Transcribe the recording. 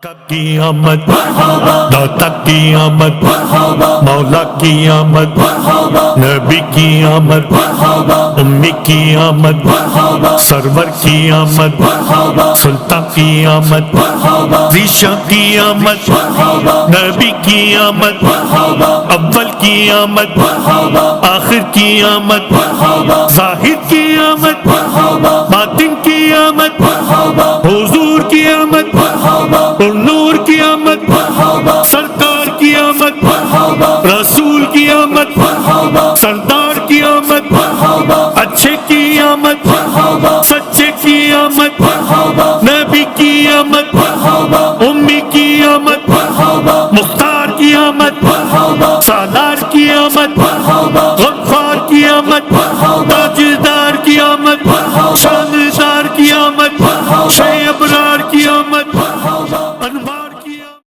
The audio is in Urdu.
کی آمد داتا کی آمد مولا کی آمد نبی کی آمد امی کی آمد سرور کی آمد سلطان کی آمد ذیشاں کی آمد نبی کی آمد اول کی آمد آخر کی آمد ظاہر کی آمد باطن کی آمد حضور کی آمد اور نور کی آمد سرکار کی آمد رسول کی آمد سردار کی آمد اچھے کی آمد سچے کی آمد نبی کی آمد امی کی آمد مختار کی آمد سالار کی آمد